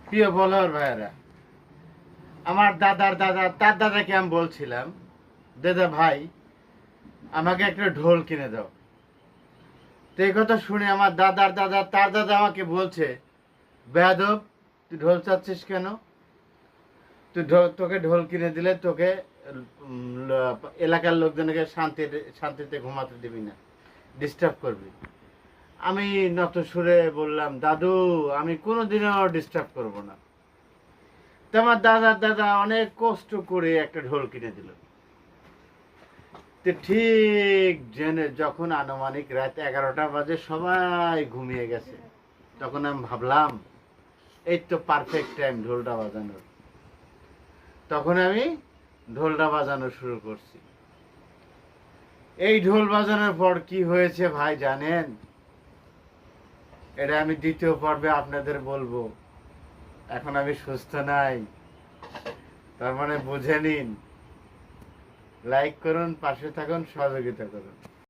প্রিয় ফলোয়ার ভাইয়েরা, আমার তার দাদাকে আমি বলছিলাম, দাদা ভাই আমাকে একটা ঢোল কিনে দাও। তো এই কথা শুনে আমার তার দাদা আমাকে বলছে, বেয়াদব, তুই ঢোল চাচ্ছিস কেন? তোকে ঢোল কিনে দিলে তোকে এলাকার লোকজনকে শান্তিতে ঘুমাতে দিবি না, ডিস্টার্ব করবি। আমি নত সুরে বললাম, দাদু আমি কোনোদিনও ডিস্টার্ব করব না। তো আমার দাদা অনেক কষ্ট করে একটা ঢোল কিনে দিল। তো ঠিক জেনে যখন আনুমানিক রাত 11টা বাজে, সবাই ঘুমিয়ে গেছে, তখন আমি ভাবলাম এই তো পারফেক্ট টাইম ঢোলটা বাজানোর। তখন আমি ঢোলটা বাজানো শুরু করছি। এই ঢোল বাজানোর পর কি হয়েছে ভাই জানেন? এটা আমি দ্বিতীয় পর্বে আপনাদের বলবো। এখন আমি সুস্থ নাই, তার মানে বুঝে নিন। লাইক করুন, পাশে থাকুন, সহযোগিতা করুন।